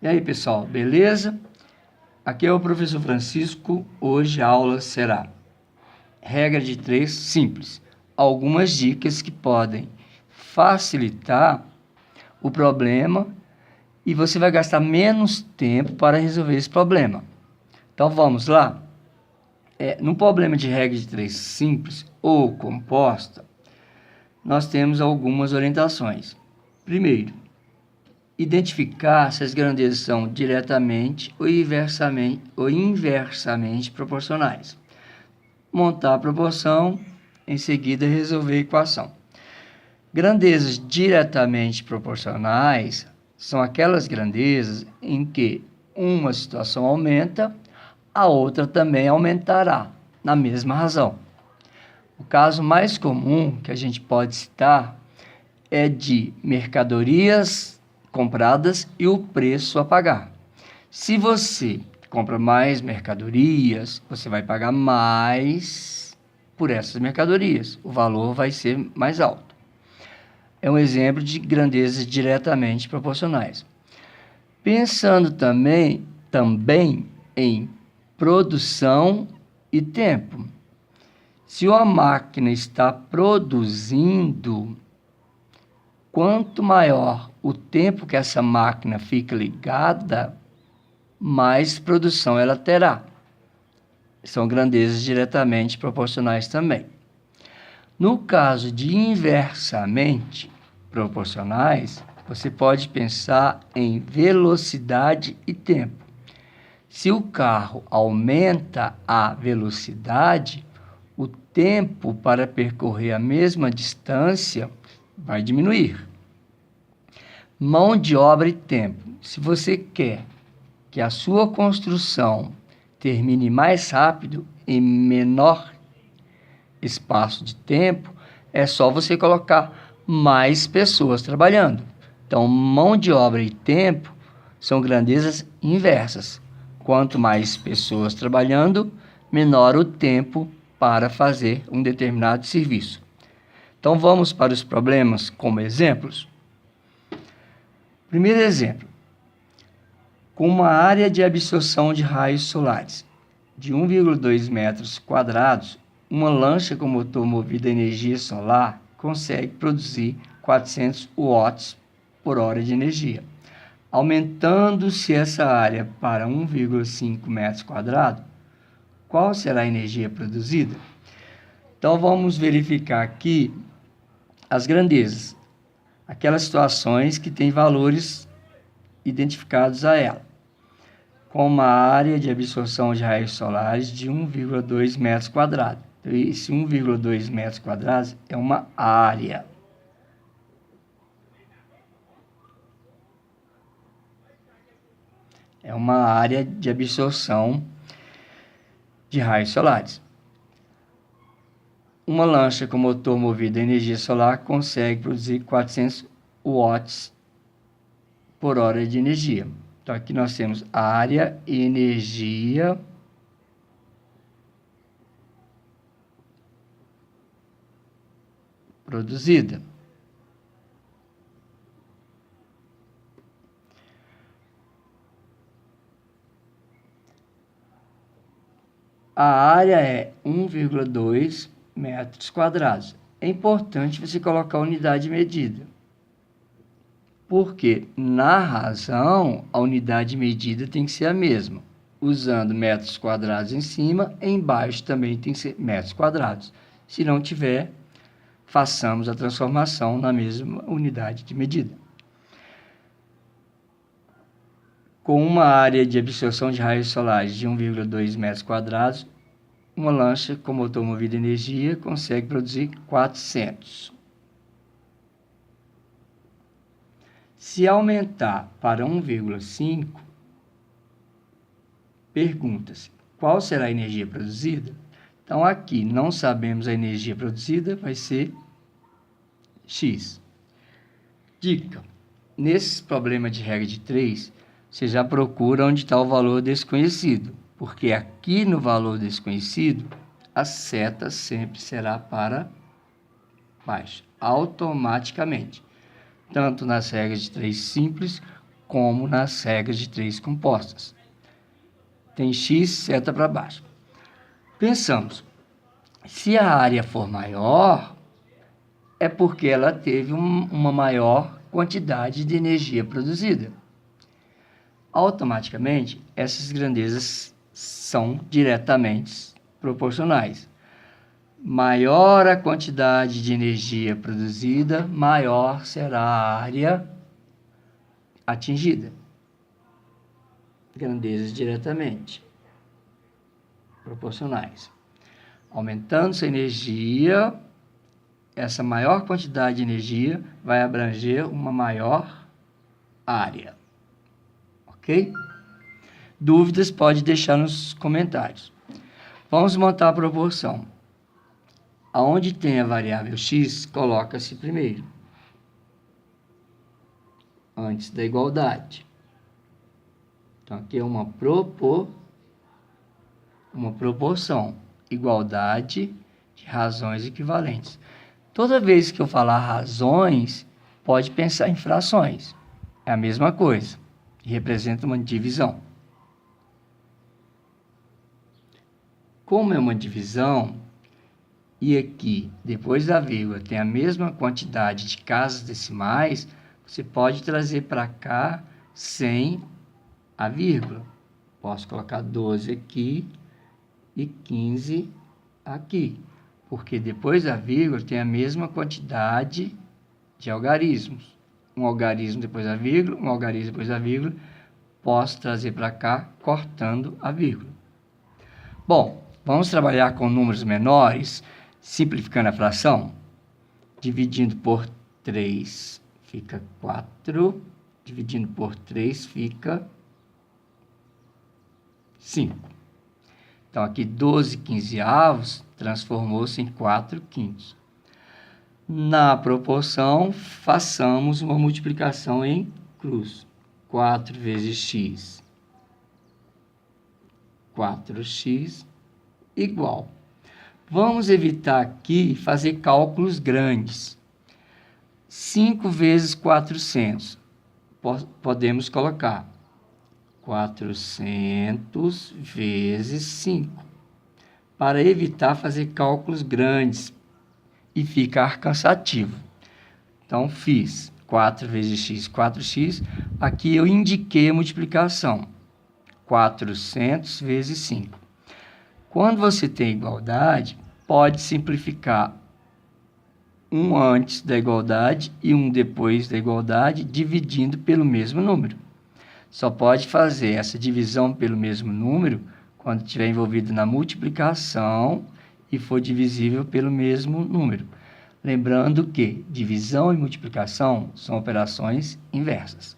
E aí, pessoal, beleza? Aqui é o professor Francisco. Hoje a aula será regra de 3 simples. Algumas dicas que podem facilitar o problema e você vai gastar menos tempo para resolver esse problema. Então vamos lá? No problema de regra de 3 simples ou composta, nós temos algumas orientações. Primeiro, identificar se as grandezas são diretamente ou inversamente proporcionais. Montar a proporção, em seguida resolver a equação. Grandezas diretamente proporcionais são aquelas grandezas em que uma situação aumenta, a outra também aumentará, na mesma razão. O caso mais comum que a gente pode citar é de mercadorias compradas e o preço a pagar. Se você compra mais mercadorias, você vai pagar mais por essas mercadorias. O valor vai ser mais alto. É um exemplo de grandezas diretamente proporcionais. Pensando também em produção e tempo. Se uma máquina está produzindo, quanto maior o tempo que essa máquina fica ligada, mais produção ela terá. São grandezas diretamente proporcionais também. No caso de inversamente proporcionais, você pode pensar em velocidade e tempo. Se o carro aumenta a velocidade, o tempo para percorrer a mesma distância vai diminuir. Mão de obra e tempo. Se você quer que a sua construção termine mais rápido, em menor espaço de tempo, é só você colocar mais pessoas trabalhando. Então, mão de obra e tempo são grandezas inversas. Quanto mais pessoas trabalhando, menor o tempo para fazer um determinado serviço. Então, vamos para os problemas como exemplos. Primeiro exemplo. Com uma área de absorção de raios solares de 1,2 metros quadrados, uma lancha com motor movido a energia solar consegue produzir 400 watts por hora de energia. Aumentando-se essa área para 1,5 metros quadrados, qual será a energia produzida? Então, vamos verificar aqui as grandezas, aquelas situações que têm valores identificados a ela, com uma área de absorção de raios solares de 1,2 metros quadrados. Então, esse 1,2 metros quadrados é uma área. É uma área de absorção de raios solares. Uma lancha com motor movido a energia solar consegue produzir 400 watts por hora de energia. Então, aqui nós temos área e energia produzida. A área é 1,2 metros quadrados. É importante você colocar a unidade de medida, porque na razão a unidade de medida tem que ser a mesma. Usando metros quadrados em cima, embaixo também tem que ser metros quadrados. Se não tiver, façamos a transformação na mesma unidade de medida. Com uma área de absorção de raios solares de 1,2 metros quadrados, uma lancha com motor movido a energia consegue produzir 400. Se aumentar para 1,5, pergunta-se qual será a energia produzida? Então, aqui não sabemos a energia produzida, vai ser X. Dica: nesse problema de regra de 3, você já procura onde está o valor desconhecido, porque aqui no valor desconhecido, a seta sempre será para baixo, automaticamente. Tanto nas regras de 3 simples, como nas regras de três compostas. Tem x, seta para baixo. Pensamos, se a área for maior, é porque ela teve uma maior quantidade de energia produzida. Automaticamente, essas grandezas são diretamente proporcionais. Maior a quantidade de energia produzida, maior será a área atingida. Grandezas diretamente proporcionais. Aumentando-se a energia, essa maior quantidade de energia vai abranger uma maior área. Ok? Dúvidas pode deixar nos comentários. Vamos montar a proporção. Aonde tem a variável x, coloca-se primeiro, antes da igualdade. Então, aqui é uma proporção, igualdade de razões equivalentes. Toda vez que eu falar razões, pode pensar em frações. É a mesma coisa, e representa uma divisão. Como é uma divisão, e aqui, depois da vírgula, tem a mesma quantidade de casas decimais, você pode trazer para cá sem a vírgula. Posso colocar 12 aqui e 15 aqui, porque depois da vírgula tem a mesma quantidade de algarismos. Um algarismo depois da vírgula, um algarismo depois da vírgula, posso trazer para cá cortando a vírgula. Bom, vamos trabalhar com números menores, simplificando a fração. Dividindo por 3 fica 4, dividindo por 3 fica 5. Então, aqui 12 quinzeavos transformou-se em 4 quintos. Na proporção, façamos uma multiplicação em cruz. 4 vezes x. 4x igual. Vamos evitar aqui fazer cálculos grandes. 5 vezes 400. Podemos colocar 400 vezes 5. Para evitar fazer cálculos grandes e ficar cansativo. Então, fiz 4 vezes x, 4x. Aqui eu indiquei a multiplicação. 400 vezes 5. Quando você tem igualdade, pode simplificar um antes da igualdade e um depois da igualdade, dividindo pelo mesmo número. Só pode fazer essa divisão pelo mesmo número quando estiver envolvido na multiplicação e for divisível pelo mesmo número. Lembrando que divisão e multiplicação são operações inversas.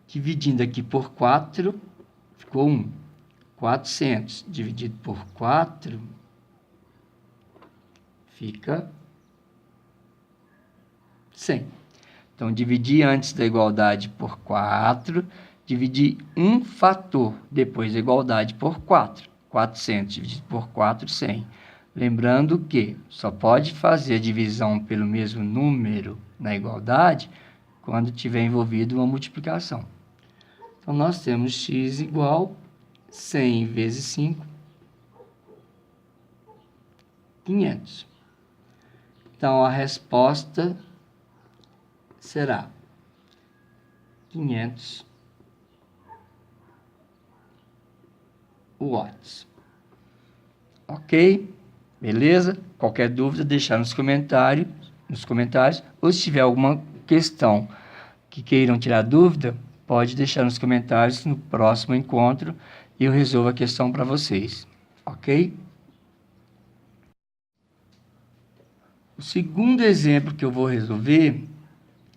Dividindo aqui por 4, ficou 1. 400 dividido por 4 fica 100. Então, dividir antes da igualdade por 4, dividir um fator depois da igualdade por 4. 400 dividido por 4, 100. Lembrando que só pode fazer a divisão pelo mesmo número na igualdade quando tiver envolvido uma multiplicação. Então, nós temos x igual 100 vezes 5, 500. Então, a resposta será 500 watts. Ok? Beleza? Qualquer dúvida, deixar nos comentários. Ou se tiver alguma questão que queiram tirar dúvida, pode deixar nos comentários no próximo encontro e eu resolvo a questão para vocês. Ok? O segundo exemplo que eu vou resolver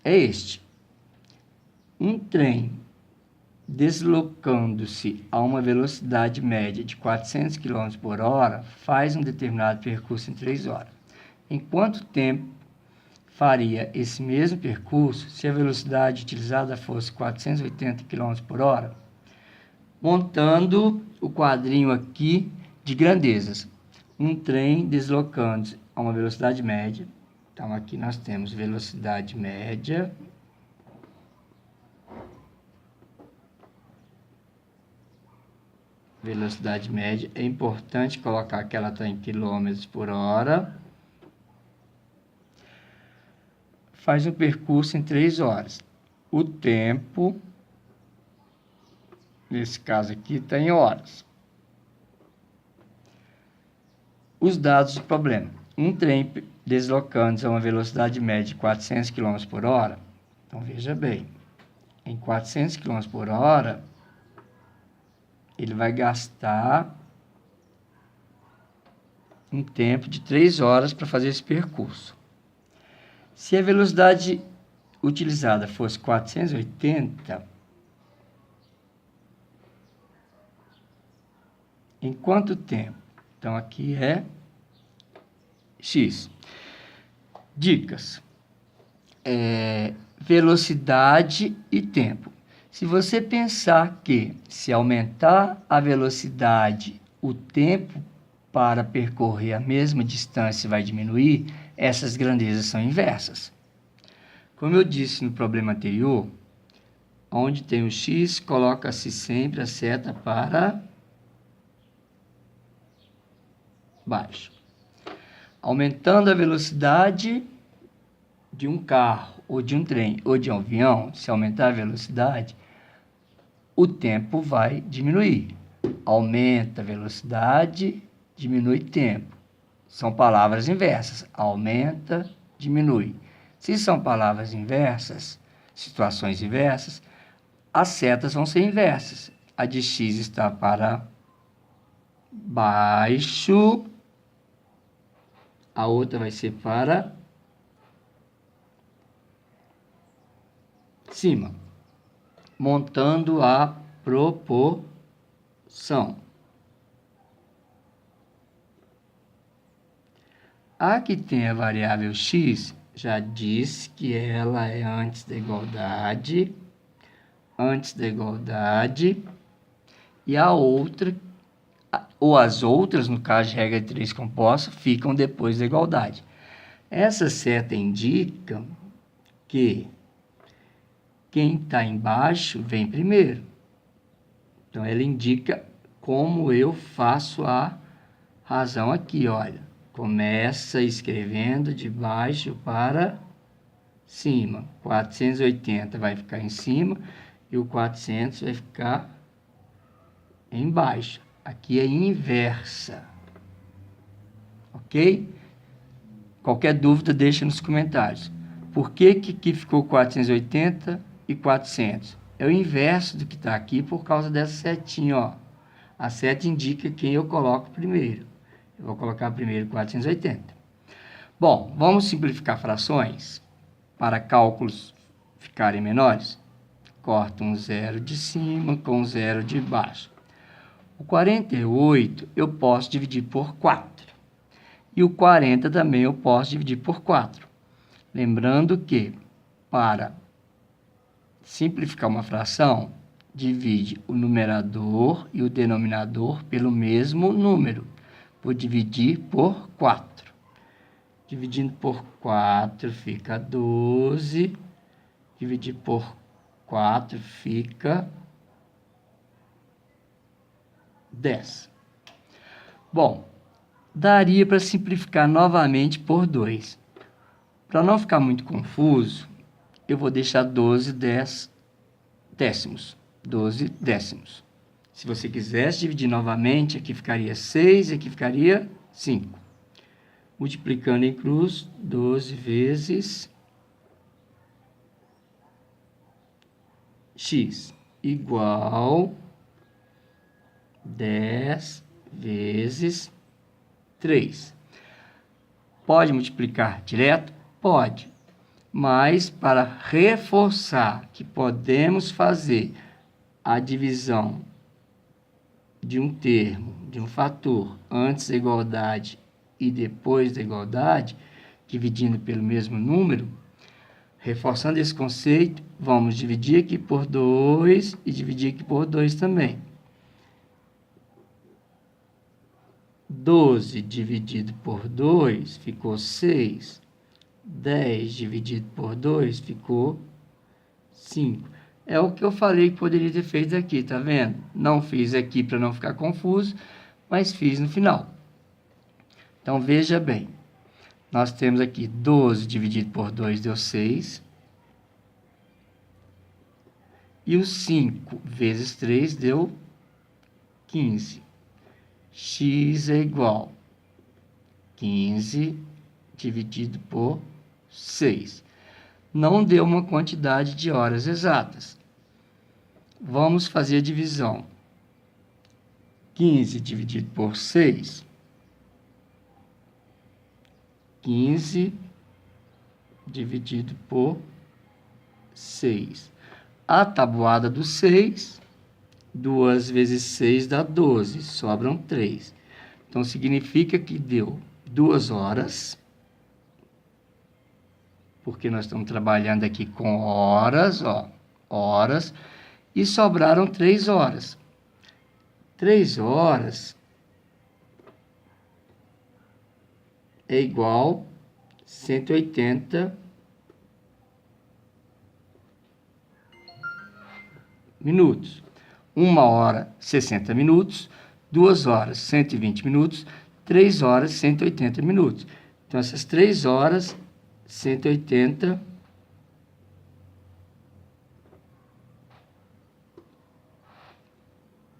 é este. Um trem deslocando-se a uma velocidade média de 400 km por hora faz um determinado percurso em 3 horas. Em quanto tempo faria esse mesmo percurso se a velocidade utilizada fosse 480 km por hora? Montando o quadrinho aqui de grandezas. Um trem deslocando-se a uma velocidade média. Então, aqui nós temos velocidade média velocidade média, é importante colocar que ela está em quilômetros por hora. Faz um percurso em 3 horas. O tempo, nesse caso aqui, está em horas. Os dados do problema. Um trem deslocando-se a uma velocidade média de 400 km por hora. Então, veja bem. Em 400 km por hora, ele vai gastar um tempo de 3 horas para fazer esse percurso. Se a velocidade utilizada fosse 480, em quanto tempo? Então, aqui é X. Dicas. Velocidade e tempo. Se você pensar que, se aumentar a velocidade, o tempo para percorrer a mesma distância vai diminuir, essas grandezas são inversas. Como eu disse no problema anterior, onde tem o x, coloca-se sempre a seta para baixo. Aumentando a velocidade de um carro, ou de um trem, ou de um avião, se aumentar a velocidade, o tempo vai diminuir. Aumenta a velocidade, diminui tempo. São palavras inversas. Aumenta, diminui. Se são palavras inversas, situações inversas, as setas vão ser inversas. A de x está para baixo, a outra vai ser para cima, montando a proporção. A que tem a variável x, já disse que ela é antes da igualdade, e a outra, ou as outras, no caso de regra de 3 composta, ficam depois da igualdade. Essa seta indica que quem está embaixo vem primeiro. Então, ela indica como eu faço a razão aqui, olha. Começa escrevendo de baixo para cima. 480 vai ficar em cima e o 400 vai ficar embaixo. Aqui é inversa. Ok? Qualquer dúvida, deixa nos comentários. Por que que ficou 480 e 400? É o inverso do que está aqui por causa dessa setinha, ó. A seta indica quem eu coloco primeiro. Eu vou colocar primeiro 480. Bom, vamos simplificar frações para cálculos ficarem menores. Corta um zero de cima com um zero de baixo. O 48 eu posso dividir por 4. E o 40 também eu posso dividir por 4. Lembrando que, para simplificar uma fração, divide o numerador e o denominador pelo mesmo número. Vou dividir por 4. Dividindo por 4 fica 12. Dividir por 4 fica 10. Bom, daria para simplificar novamente por 2. Para não ficar muito confuso, eu vou deixar 12 décimos. 12 décimos. Se você quisesse dividir novamente, aqui ficaria 6 e aqui ficaria 5. Multiplicando em cruz, 12 vezes x igual 10 vezes 3. Pode multiplicar direto? Pode. Mas, para reforçar que podemos fazer a divisão de um termo, de um fator, antes da igualdade e depois da igualdade, dividindo pelo mesmo número, reforçando esse conceito, vamos dividir aqui por 2 e dividir aqui por 2 também. 12 dividido por 2 ficou 6. 10 dividido por 2 ficou 5. É o que eu falei que poderia ter feito aqui, tá vendo? Não fiz aqui para não ficar confuso, mas fiz no final. Então, veja bem. Nós temos aqui 12 dividido por 2 deu 6. E o 5 vezes 3 deu 15. X é igual a 15 dividido por 6. Não deu uma quantidade de horas exatas. Vamos fazer a divisão. 15 dividido por 6. 15 dividido por 6. A tabuada do 6, 2 vezes 6 dá 12, sobram 3. Então, significa que deu 2 horas, porque nós estamos trabalhando aqui com horas, ó, horas, e sobraram 3 horas. 3 horas é igual a 180 minutos. 1 hora, 60 minutos. 2 horas, 120 minutos. 3 horas, 180 minutos. Então, essas 3 horas, 180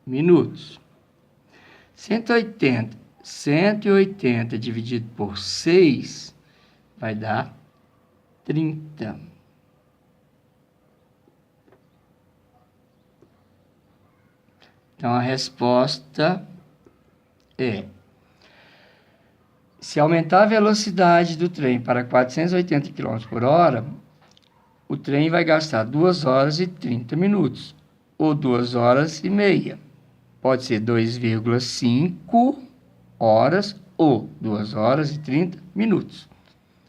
minutos. 180 dividido por 6 vai dar 30. Então, a resposta é: se aumentar a velocidade do trem para 480 km por hora, o trem vai gastar 2 horas e 30 minutos, ou 2 horas e meia. Pode ser 2,5 horas ou 2 horas e 30 minutos.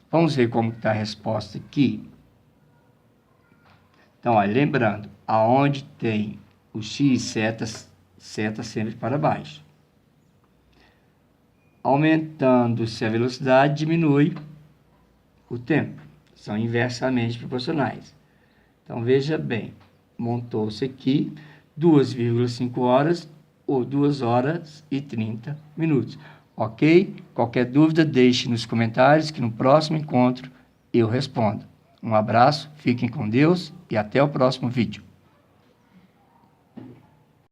Vamos ver como está a resposta aqui. Então, olha, lembrando, aonde tem o X, seta sempre para baixo. Aumentando-se a velocidade, diminui o tempo. São inversamente proporcionais. Então, veja bem, montou-se aqui 2,5 horas ou 2 horas e 30 minutos. Ok? Qualquer dúvida, deixe nos comentários que no próximo encontro eu respondo. Um abraço, fiquem com Deus e até o próximo vídeo.